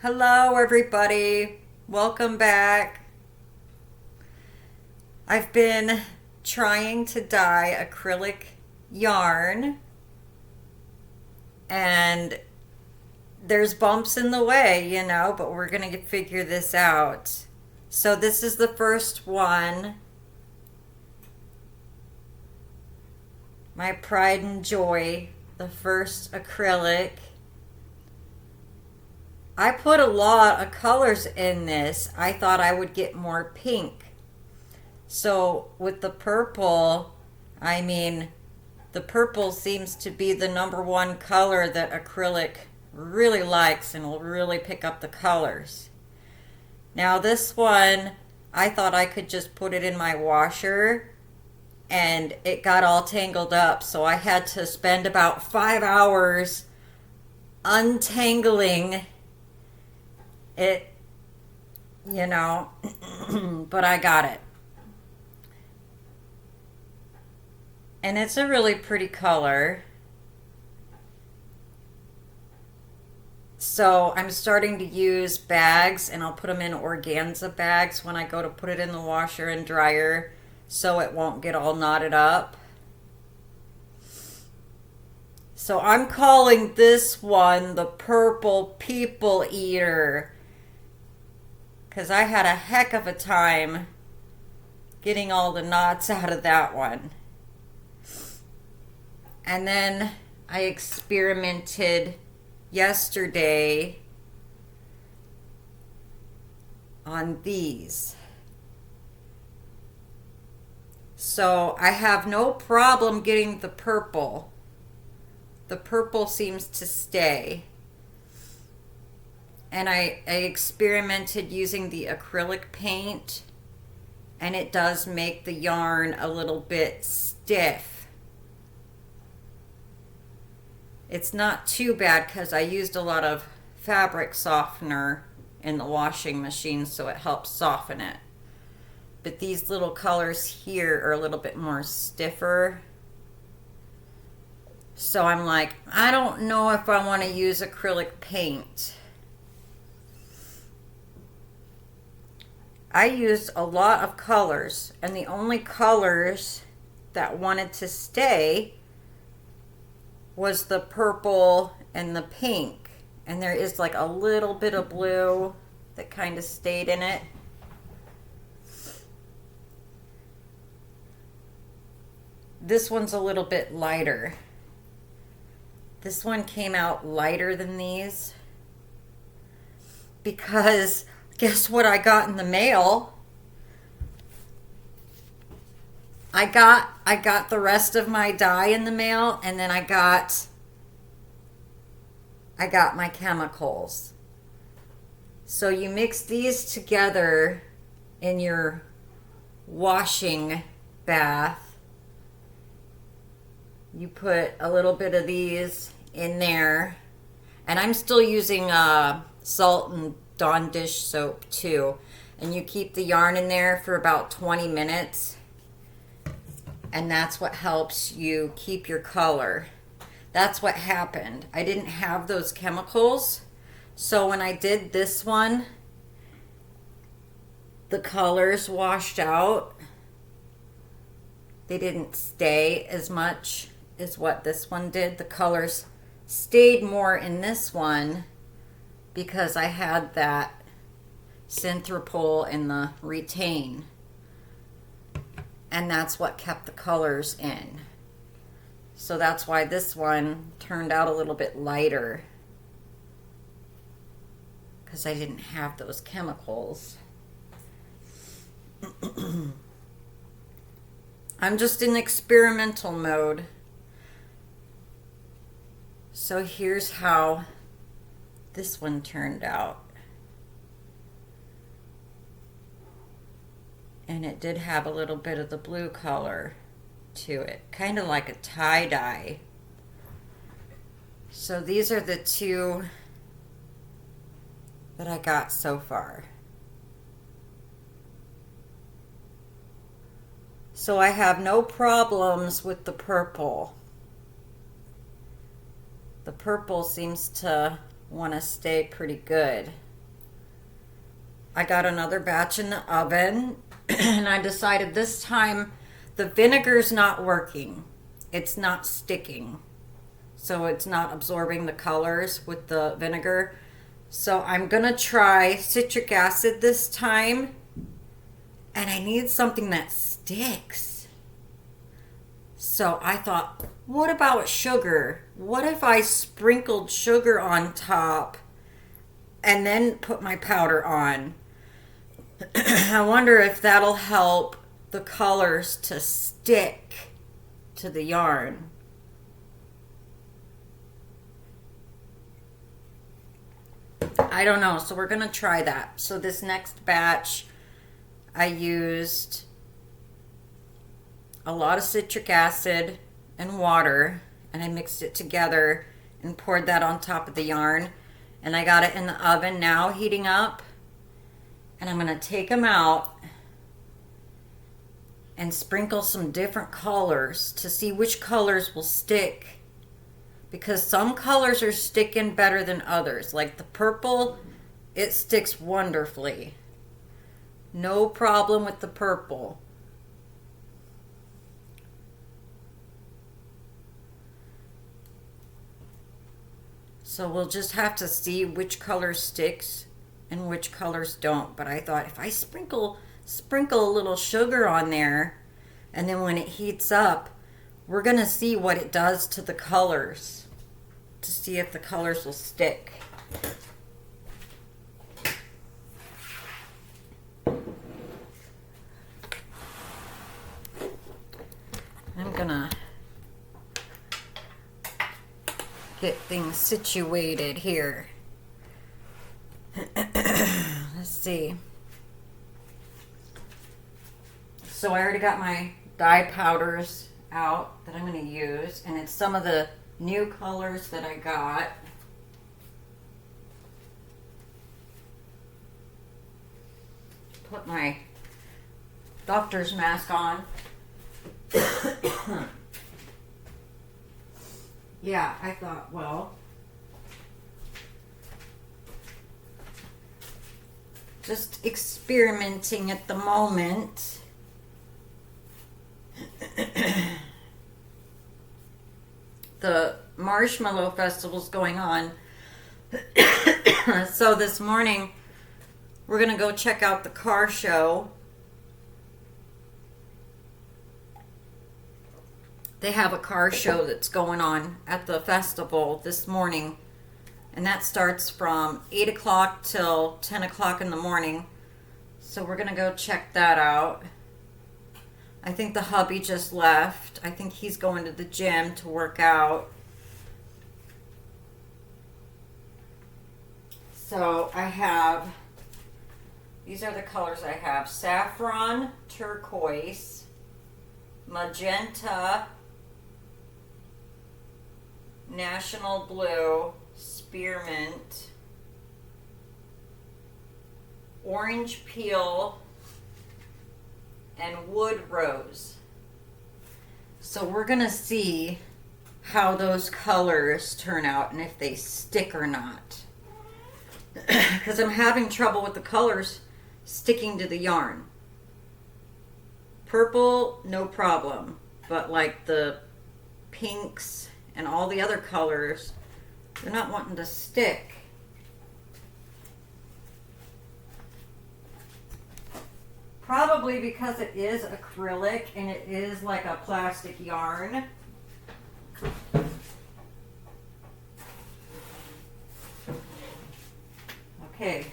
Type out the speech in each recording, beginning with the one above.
Hello, everybody. Welcome back. I've been trying to dye acrylic yarn, and there's bumps in the way, but we're going to figure this out. So, this is the first one. My pride and joy, the first acrylic. I put a lot of colors in this. I thought I would get more pink. So with the purple, the purple seems to be the number one color that acrylic really likes and will really pick up the colors. Now this one, I thought I could just put it in my washer and it got all tangled up. So I had to spend about 5 hours untangling it, but I got it. And it's a really pretty color. So I'm starting to use bags, and I'll put them in organza bags when I go to put it in the washer and dryer so it won't get all knotted up. So I'm calling this one the Purple People Eater, because I had a heck of a time getting all the knots out of that one. And then I experimented yesterday on these. So I have no problem getting the purple. The purple seems to stay. And I experimented using the acrylic paint, and it does make the yarn a little bit stiff. It's not too bad because I used a lot of fabric softener in the washing machine, so it helps soften it. But these little colors here are a little bit more stiffer. So I'm like, I don't know if I want to use acrylic paint. I used a lot of colors, and the only colors that wanted to stay was the purple and the pink. And there is like a little bit of blue that kind of stayed in it. This one's a little bit lighter. This one came out lighter than these because guess what I got in the mail? I got the rest of my dye in the mail, and then I got my chemicals. So you mix these together in your washing bath. You put a little bit of these in there, and I'm still using salt and Dawn dish soap too, and you keep the yarn in there for about 20 minutes, and that's what helps you keep your color. That's what happened. I didn't have those chemicals, so when I did this one, the colors washed out. They didn't stay as much as what this one did. The colors stayed more in this one because I had that Synthropol and the Retain, and that's what kept the colors in. So that's why this one turned out a little bit lighter, because I didn't have those chemicals. I'm just in experimental mode. So here's how this one turned out. And it did have a little bit of the blue color to it, kind of like a tie-dye. So these are the two that I got so far. So I have no problems with the purple. The purple seems to want to stay pretty good. I got another batch in the oven and I decided this time the vinegar's not working. It's not sticking. So it's not absorbing the colors with the vinegar. So I'm gonna try citric acid this time. And I need something that sticks. So I thought, what about sugar? What if I sprinkled sugar on top and then put my powder on? I wonder if that'll help the colors to stick to the yarn. I don't know, so we're gonna try that. So this next batch, I used a lot of citric acid and water, and I mixed it together and poured that on top of the yarn. And I got it in the oven now, heating up. And I'm gonna take them out and sprinkle some different colors to see which colors will stick. Because some colors are sticking better than others. Like the purple, it sticks wonderfully. No problem with the purple. So we'll just have to see which color sticks and which colors don't. But I thought if I sprinkle a little sugar on there, and then when it heats up, we're gonna see what it does to the colors to see if the colors will stick. I'm gonna get things situated here. Let's see. So I already got my dye powders out that I'm going to use, and it's some of the new colors that I got. Put my doctor's mask on. Yeah, I thought, well, just experimenting at the moment. The Marshmallow Festival's going on. So this morning, we're going to go check out the car show. They have a car show that's going on at the festival this morning. And that starts from 8 o'clock till 10 o'clock in the morning. So we're going to go check that out. I think the hubby just left. I think he's going to the gym to work out. So I have, these are the colors I have. Saffron, turquoise, magenta, national blue, spearmint, orange peel, and wood rose. So we're gonna see how those colors turn out and if they stick or not. Because I'm having trouble with the colors sticking to the yarn. Purple, no problem. But like the pinks and all the other colors, they're not wanting to stick. Probably because it is acrylic and it is like a plastic yarn. Okay.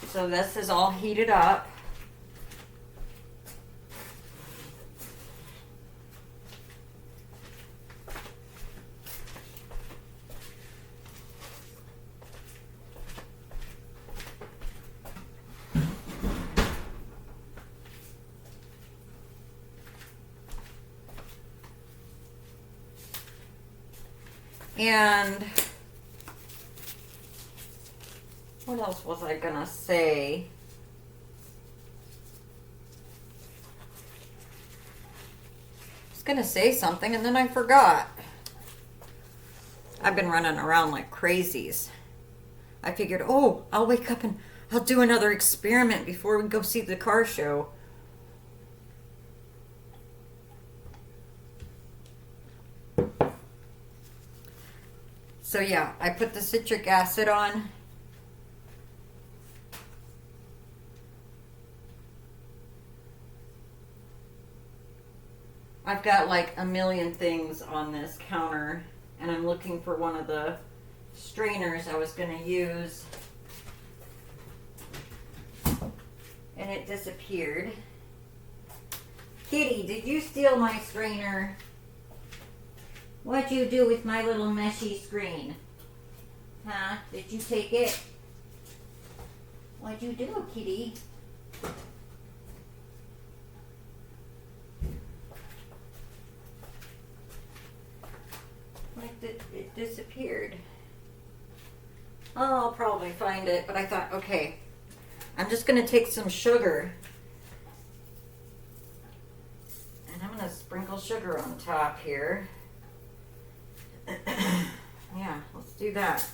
So this is all heated up. And what else was I gonna say? I was gonna say something and then I forgot. I've been running around like crazies. I figured, oh, I'll wake up and I'll do another experiment before we go see the car show. So yeah, I put the citric acid on. I've got like a million things on this counter, and I'm looking for one of the strainers I was going to use, and it disappeared. Kitty, did you steal my strainer? What'd you do with my little meshy screen? Huh? Did you take it? What'd you do, Kitty? Like it disappeared. Oh, I'll probably find it, but I thought, okay, I'm just going to take some sugar, and I'm going to sprinkle sugar on top here. Yeah, let's do that.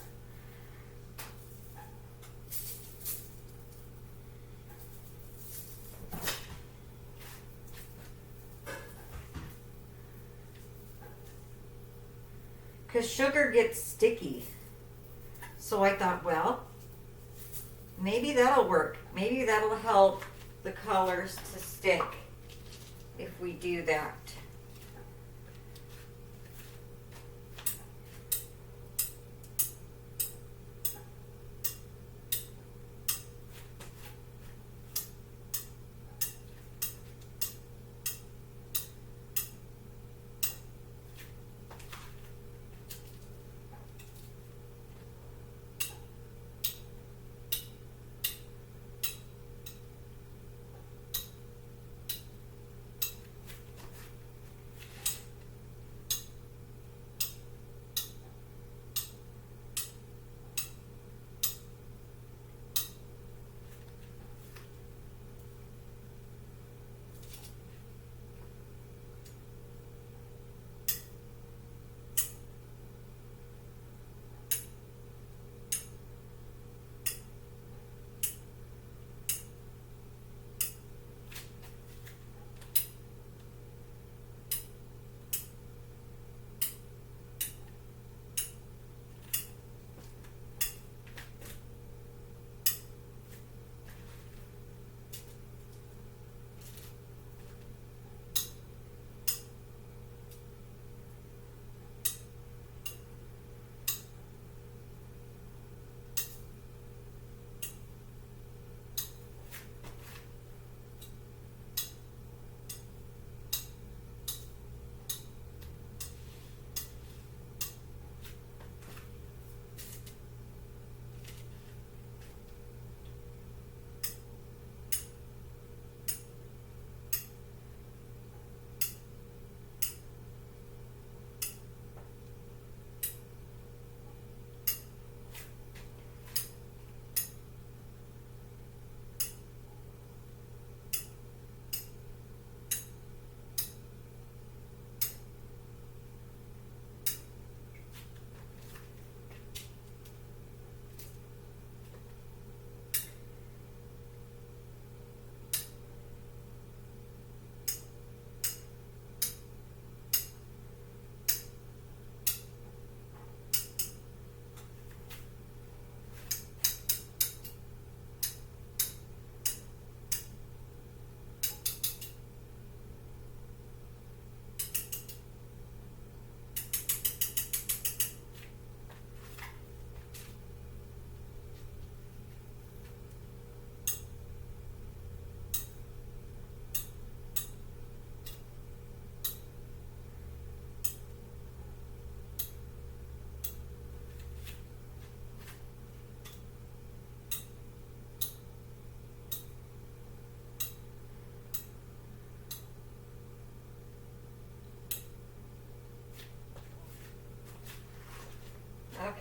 Because sugar gets sticky. So I thought, well, maybe that'll work. Maybe that'll help the colors to stick if we do that.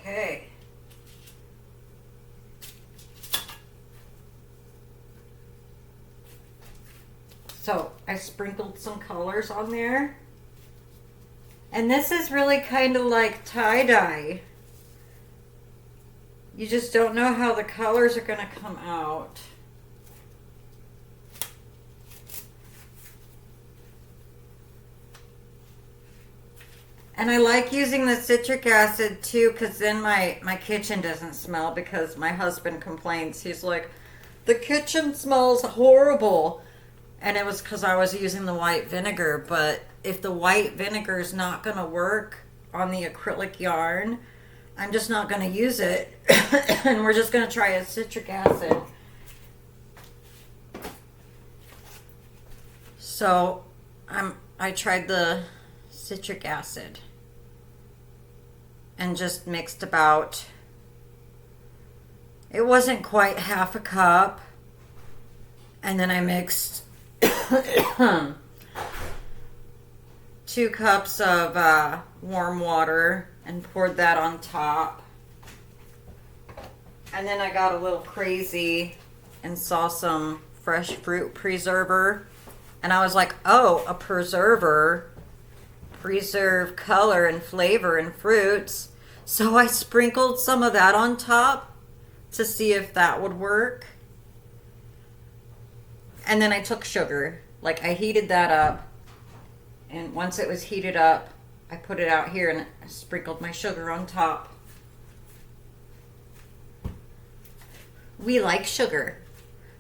Okay. So I sprinkled some colors on there. And this is really kind of like tie-dye. You just don't know how the colors are going to come out. And I like using the citric acid too, because then my kitchen doesn't smell, because my husband complains. He's like, the kitchen smells horrible. And it was because I was using the white vinegar. But if the white vinegar is not going to work on the acrylic yarn, I'm just not going to use it. And we're just going to try a citric acid. So I tried the citric acid and just mixed about, it wasn't quite half a cup. And then I mixed 2 cups of warm water and poured that on top. And then I got a little crazy and saw some fresh fruit preserver. And I was like, oh, a preserver. Preserve color and flavor in fruits. So I sprinkled some of that on top to see if that would work. And then I took sugar. Like, I heated that up. And once it was heated up, I put it out here and I sprinkled my sugar on top. We like sugar.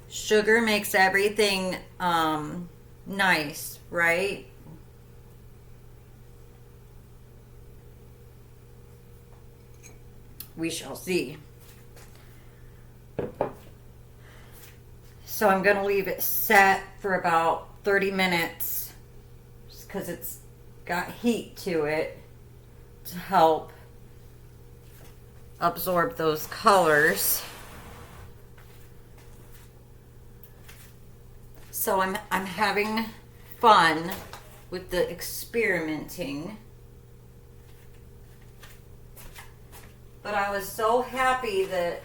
Sugar makes everything nice, right? We shall see. So I'm going to leave it set for about 30 minutes just because it's got heat to it to help absorb those colors. So I'm having fun with the experimenting. But I was so happy that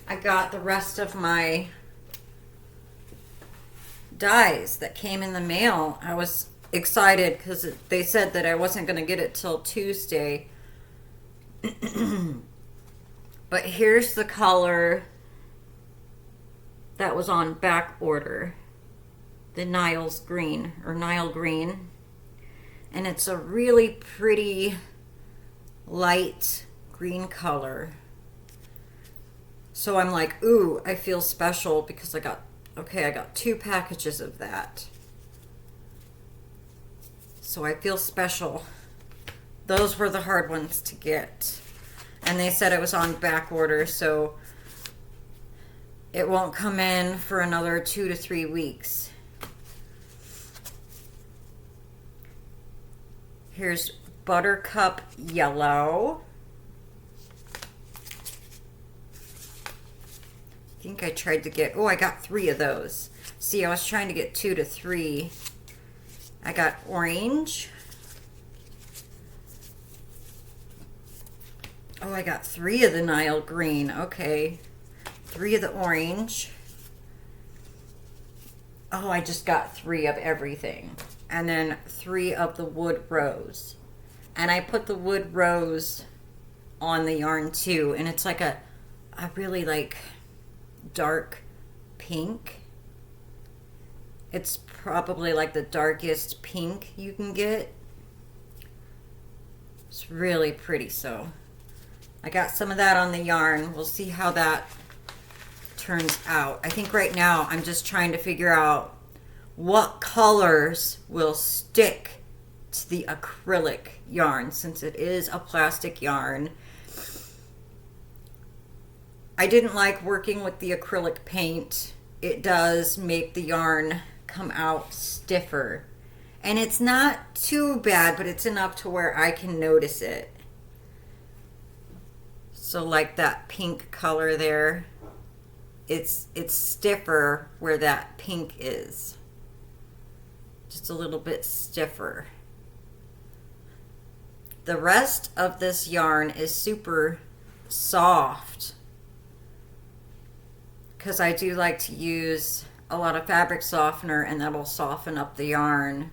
I got the rest of my dyes that came in the mail. I was excited because they said that I wasn't going to get it till Tuesday. But here's the color that was on back order. The Nile's green, or Nile green. And it's a really pretty light green color. So I'm like, ooh, I feel special because I got 2 packages of that. So I feel special. Those were the hard ones to get. And they said it was on back order, so it won't come in for another 2 to 3 weeks. Here's Buttercup Yellow. I think I tried to get, I got 3 of those. See, I was trying to get 2 to 3. I got orange. Oh, I got 3 of the Nile green. Okay. 3 of the orange. Oh, I just got 3 of everything. And then 3 of the wood rose. And I put the wood rose on the yarn too. And it's like a really like dark pink. It's probably like the darkest pink you can get. It's really pretty. So I got some of that on the yarn. We'll see how that turns out. I think right now I'm just trying to figure out what colors will stick to the acrylic yarn, since it is a plastic yarn. I didn't like working with the acrylic paint. It does make the yarn come out stiffer. And it's not too bad, but it's enough to where I can notice it. So like that pink color there, it's stiffer where that pink is. Just a little bit stiffer. The rest of this yarn is super soft because I do like to use a lot of fabric softener, and that'll soften up the yarn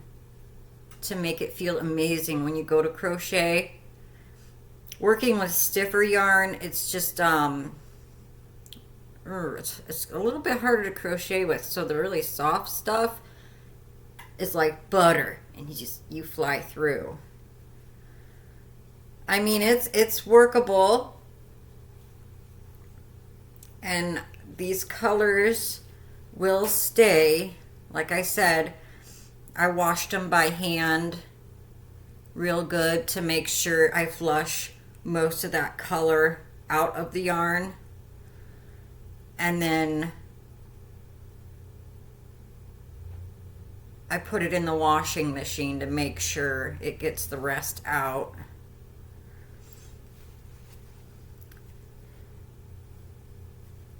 to make it feel amazing when you go to crochet. working with stiffer yarn, it's just it's a little bit harder to crochet with. So the really soft stuff is like butter, and you fly through. I mean, it's workable, and these colors will stay. Like I said, I washed them by hand real good to make sure I flush most of that color out of the yarn. And then I put it in the washing machine to make sure it gets the rest out.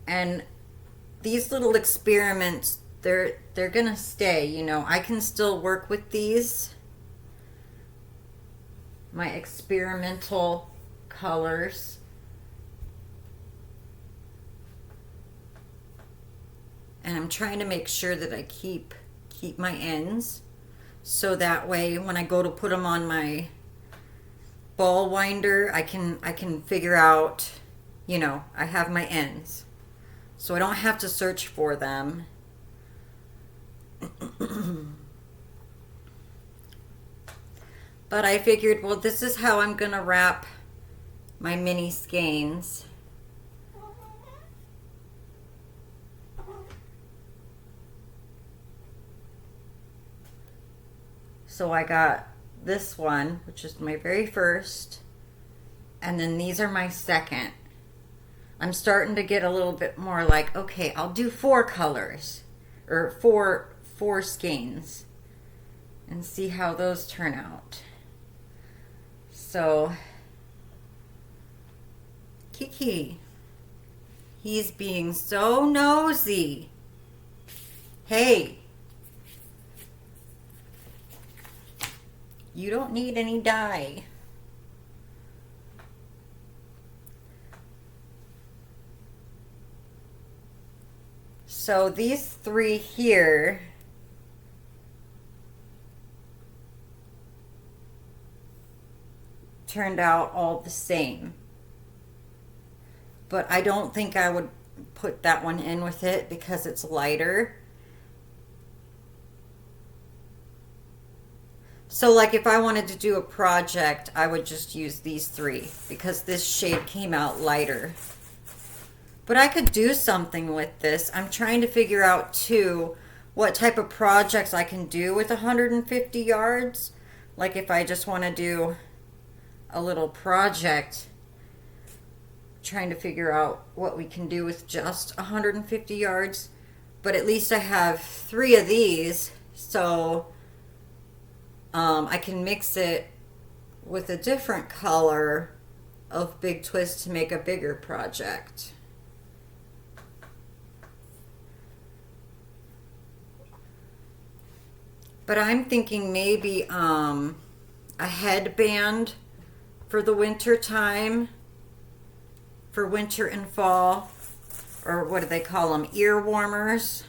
And these little experiments, they're gonna stay, you know. I can still work with these, my experimental colors. And I'm trying to make sure that I keep my ends, so that way when I go to put them on my ball winder, I can figure out, you know, I have my ends. So I don't have to search for them. But I figured, well, this is how I'm gonna wrap my mini skeins. So I got this one, which is my very first, and then these are my second. I'm starting to get a little bit more like, okay, I'll do 4 colors, or four skeins, and see how those turn out. So Kiki, he's being so nosy. Hey, you don't need any dye. So these 3 here turned out all the same. But I don't think I would put that one in with it because it's lighter. So like if I wanted to do a project, I would just use these 3 because this shade came out lighter. But I could do something with this. I'm trying to figure out too what type of projects I can do with 150 yards. Like if I just want to do a little project, trying to figure out what we can do with just 150 yards. But at least I have 3 of these, so I can mix it with a different color of Big Twist to make a bigger project. But I'm thinking maybe a headband for the winter time, for winter and fall, or what do they call them, ear warmers.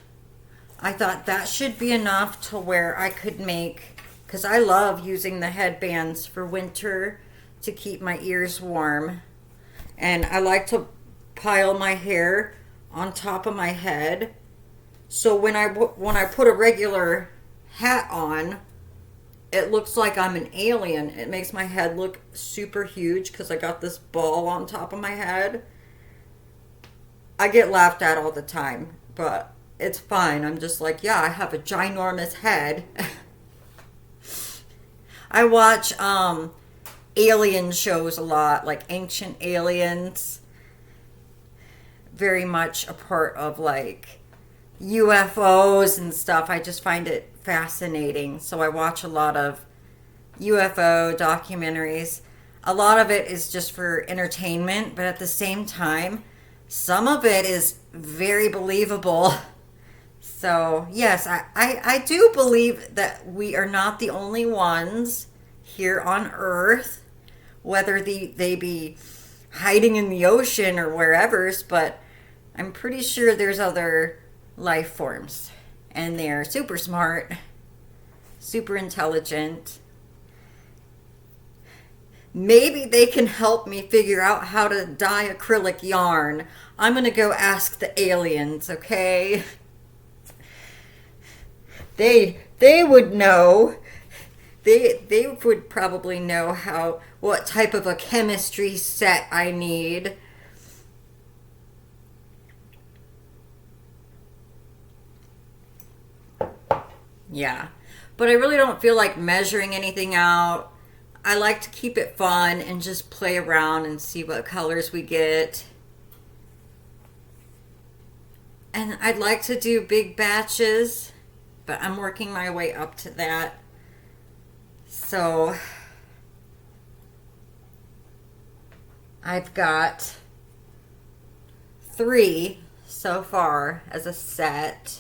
I thought that should be enough to where I could make, because I love using the headbands for winter to keep my ears warm. And I like to pile my hair on top of my head. So when I put a regular hat on, it looks like I'm an alien. It makes my head look super huge because I got this ball on top of my head. I get laughed at all the time, but it's fine. I'm just like, yeah, I have a ginormous head. I watch alien shows a lot, like Ancient Aliens. Very much a part of like UFOs and stuff. I just find it fascinating. So I watch a lot of UFO documentaries. A lot of it is just for entertainment, but at the same time, some of it is very believable. So yes, I do believe that we are not the only ones here on Earth, whether they be hiding in the ocean or wherever's, but I'm pretty sure there's other life forms, and they're super smart, super intelligent. maybe they can help me figure out how to dye acrylic yarn. I'm gonna go ask the aliens, okay? They would know. They would probably know what type of a chemistry set I need. Yeah. But I really don't feel like measuring anything out. I like to keep it fun and just play around and see what colors we get. And I'd like to do big batches, but I'm working my way up to that. So I've got 3 so far as a set.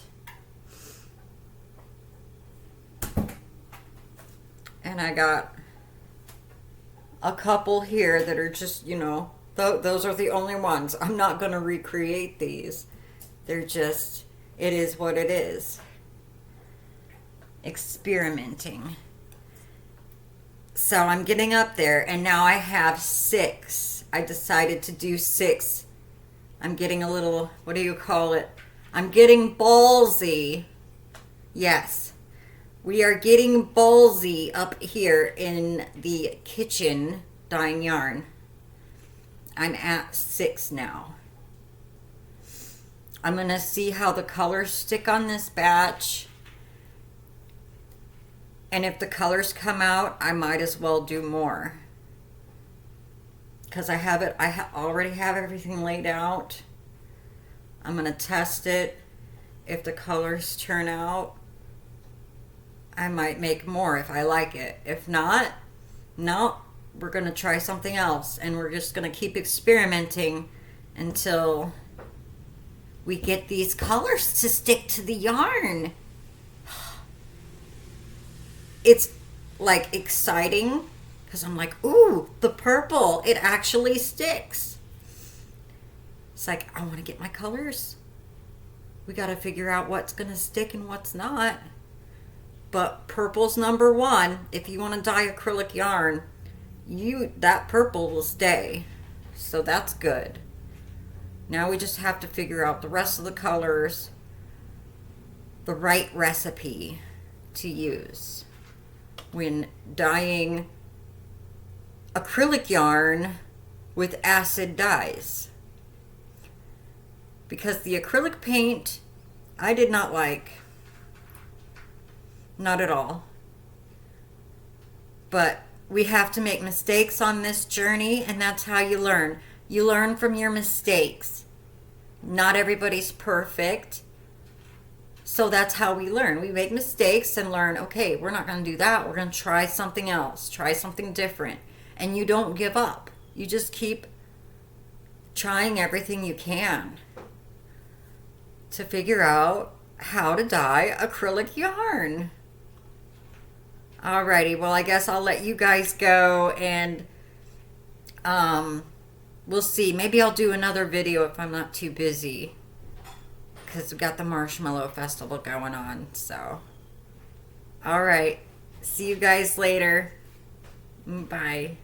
And I got a couple here that are just, those are the only ones. I'm not going to recreate these. They're just, it is what it is. Experimenting. So I'm getting up there, and now I have 6. I decided to do 6. I'm getting a little, what do you call it? I'm getting ballsy. Yes. We are getting ballsy up here in the kitchen dyeing yarn. I'm at 6 now. I'm going to see how the colors stick on this batch. And if the colors come out, I might as well do more. Because I already have everything laid out. I'm going to test it. If the colors turn out, I might make more if I like it. If not, no, we're going to try something else. And we're just going to keep experimenting until we get these colors to stick to the yarn. It's like exciting because I'm like, ooh, the purple, it actually sticks. It's like, I want to get my colors. We got to figure out what's going to stick and what's not. But purple's number 1. If you want to dye acrylic yarn, that purple will stay. So that's good. Now we just have to figure out the rest of the colors, the right recipe to use when dyeing acrylic yarn with acid dyes. Because the acrylic paint, I did not like. Not at all. But we have to make mistakes on this journey, and that's how you learn. You learn from your mistakes. Not everybody's perfect. So that's how we learn. We make mistakes and learn, okay, we're not going to do that. We're going to try something else. Try something different. And you don't give up. You just keep trying everything you can to figure out how to dye acrylic yarn. Alrighty, well, I guess I'll let you guys go, and we'll see. Maybe I'll do another video if I'm not too busy, because we got the Marshmallow Festival going on. So, alright, see you guys later. Bye.